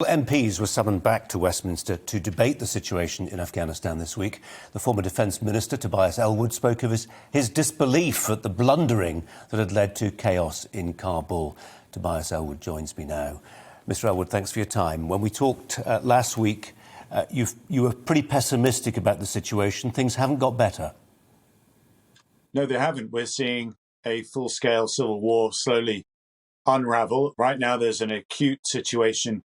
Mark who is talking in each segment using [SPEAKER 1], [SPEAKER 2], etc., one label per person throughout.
[SPEAKER 1] MPs were summoned back to Westminster to debate the situation in Afghanistan this week. The former Defence Minister, Tobias Ellwood, spoke of his disbelief at the blundering that had led to chaos in Kabul. Tobias Ellwood joins me now. Mr Ellwood, thanks for your time. When we talked last week, you were pretty pessimistic about the situation. Things haven't got better.
[SPEAKER 2] No, they haven't. We're seeing a full-scale civil war slowly unravel. Right now, there's an acute situation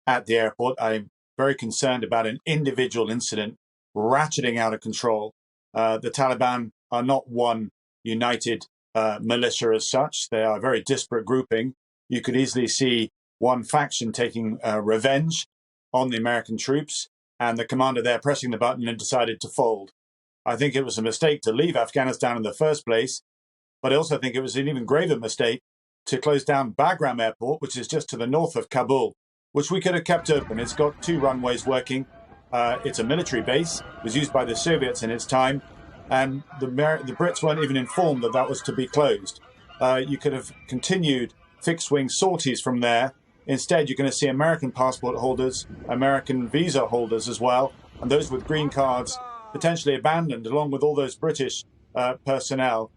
[SPEAKER 2] at the airport. I'm very concerned about an individual incident ratcheting out of control. The Taliban are not one united militia as such. They are a very disparate grouping. You could easily see one faction taking revenge on the American troops, and the commander there pressing the button and decided to fold. I think it was a mistake to leave Afghanistan in the first place, but I also think it was an even graver mistake to close down Bagram Airport, which is just to the north of Kabul, which we could have kept open. It's got 2 runways working. It's a military base. It was used by the Soviets in its time, and the Brits weren't even informed that that was to be closed. You could have continued fixed-wing sorties from there. Instead, you're going to see American passport holders, American visa holders as well, and those with green cards potentially abandoned, along with all those British personnel,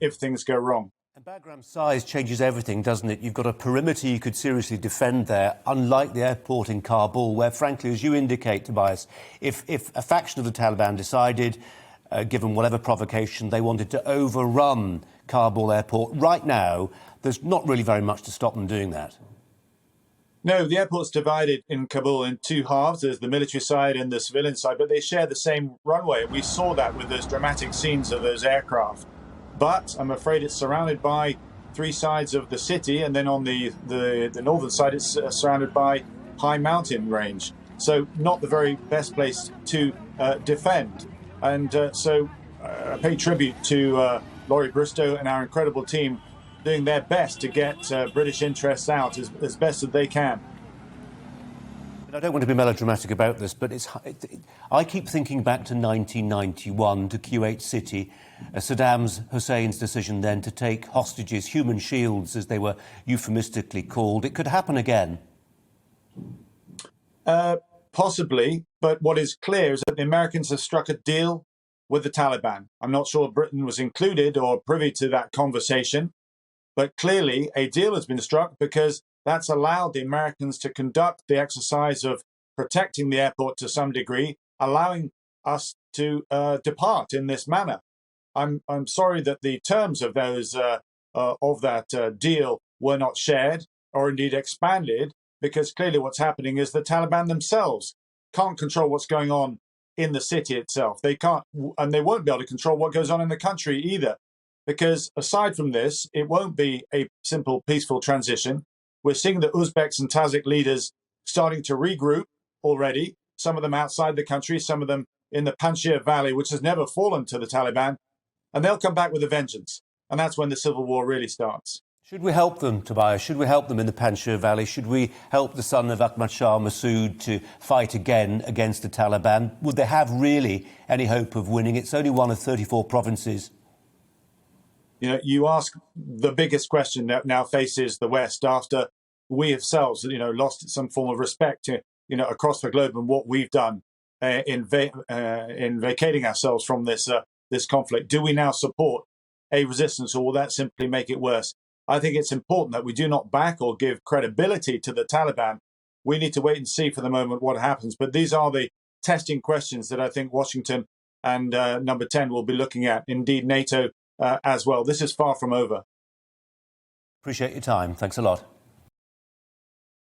[SPEAKER 2] if things go wrong.
[SPEAKER 1] And Bagram's size changes everything, doesn't it? You've got a perimeter you could seriously defend there, unlike the airport in Kabul, where, frankly, as you indicate, Tobias, if a faction of the Taliban decided, given whatever provocation, they wanted to overrun Kabul airport, right now, there's not really very much to stop them doing that.
[SPEAKER 2] No, the airport's divided in Kabul in 2 halves. There's the military side and the civilian side, but they share the same runway. We saw that with those dramatic scenes of those aircraft. But I'm afraid it's surrounded by 3 sides of the city, and then on the northern side it's surrounded by high mountain range. So not the very best place to defend. And so I pay tribute to Laurie Bristow and our incredible team doing their best to get British interests out as best as they can.
[SPEAKER 1] I don't want to be melodramatic about this, but I keep thinking back to 1991, to Kuwait City, Saddam Hussein's decision then to take hostages, human shields, as they were euphemistically called. It could happen again.
[SPEAKER 2] Possibly, but what is clear is that the Americans have struck a deal with the Taliban. I'm not sure Britain was included or privy to that conversation, but clearly a deal has been struck because that's allowed the Americans to conduct the exercise of protecting the airport to some degree, allowing us to depart in this manner. I'm sorry that the terms of those that deal were not shared or indeed expanded, because clearly what's happening is the Taliban themselves can't control what's going on in the city itself. They can't, and they won't be able to control what goes on in the country either, because aside from this, it won't be a simple, peaceful transition. We're seeing the Uzbeks and Tajik leaders starting to regroup already, some of them outside the country, some of them in the Panjshir Valley, which has never fallen to the Taliban, and they'll come back with a vengeance. And that's when the civil war really starts.
[SPEAKER 1] Should we help them, Tobias? Should we help them in the Panjshir Valley? Should we help the son of Ahmad Shah Massoud to fight again against the Taliban? Would they have really any hope of winning? It's only one of 34 provinces.
[SPEAKER 2] You know, you ask the biggest question that now faces the West after we ourselves, lost some form of respect, across the globe and what we've done in vacating ourselves from this conflict. Do we now support a resistance, or will that simply make it worse? I think it's important that we do not back or give credibility to the Taliban. We need to wait and see for the moment what happens. But these are the testing questions that I think Washington and Number 10 will be looking at. Indeed, NATO as well. This is far from over.
[SPEAKER 1] Appreciate your time. Thanks a lot.